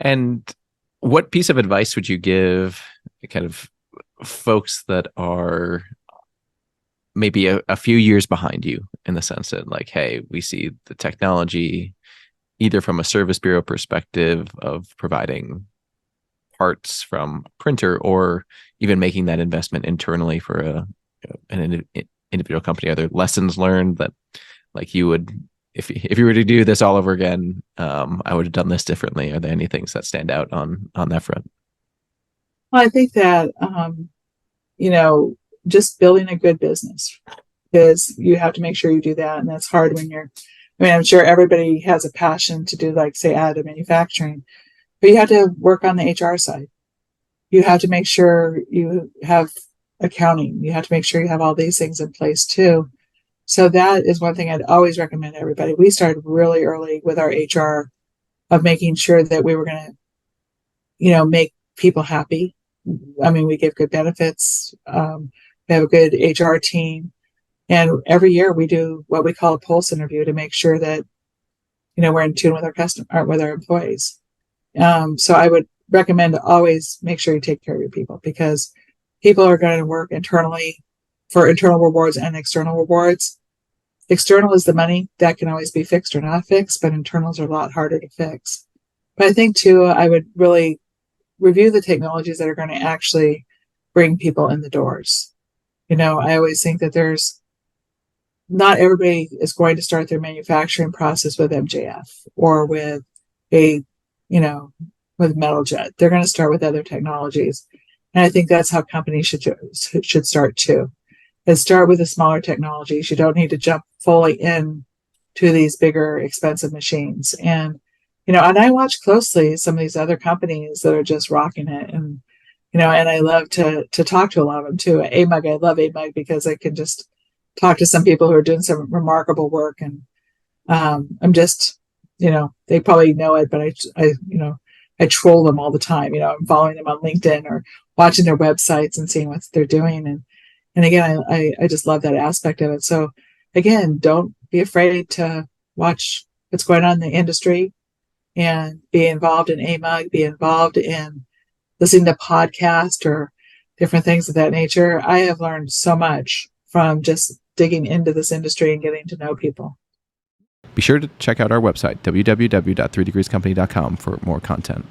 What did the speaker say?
And what piece of advice would you give kind of folks that are maybe a few years behind you in the sense that, like, hey, we see the technology either from a service bureau perspective of providing parts from printer or even making that investment internally for an individual company? Are there lessons learned that, like, you would, if you were to do this all over again, I would have done this differently? Are there any things that stand out on that front? Well, I think that, you know, just building a good business is you have to make sure you do that. And that's hard when I mean, I'm sure everybody has a passion to do, like, say, additive manufacturing, but you have to work on the HR side. You have to make sure you have accounting. You have to make sure you have all these things in place too. So that is one thing I'd always recommend to everybody. We started really early with our HR of making sure that we were going to, make people happy. I mean, we give good benefits. We have a good HR team. And every year we do what we call a pulse interview to make sure that, we're in tune with our customer, with our employees. So I would recommend to always make sure you take care of your people, because people are going to work internally for internal rewards and external rewards. External is the money that can always be fixed or not fixed, but internals are a lot harder to fix. But I think too, I would really review the technologies that are going to actually bring people in the doors. I always think that not everybody is going to start their manufacturing process with MJF or with a, with metal jet. They're going to start with other technologies. And I think that's how companies should start too. And start with the smaller technologies. You don't need to jump fully in to these bigger, expensive machines. And, and I watch closely some of these other companies that are just rocking it. And, and I love to talk to a lot of them too. AMUG, I love AMUG because I can just talk to some people who are doing some remarkable work. And I'm just, they probably know it, but I troll them all the time. I'm following them on LinkedIn or watching their websites and seeing what they're doing. And again, I just love that aspect of it. So again, don't be afraid to watch what's going on in the industry and be involved in AMUG, be involved in listening to podcasts or different things of that nature. I have learned so much from just digging into this industry and getting to know people. Be sure to check out our website, www.3degreescompany.com, for more content.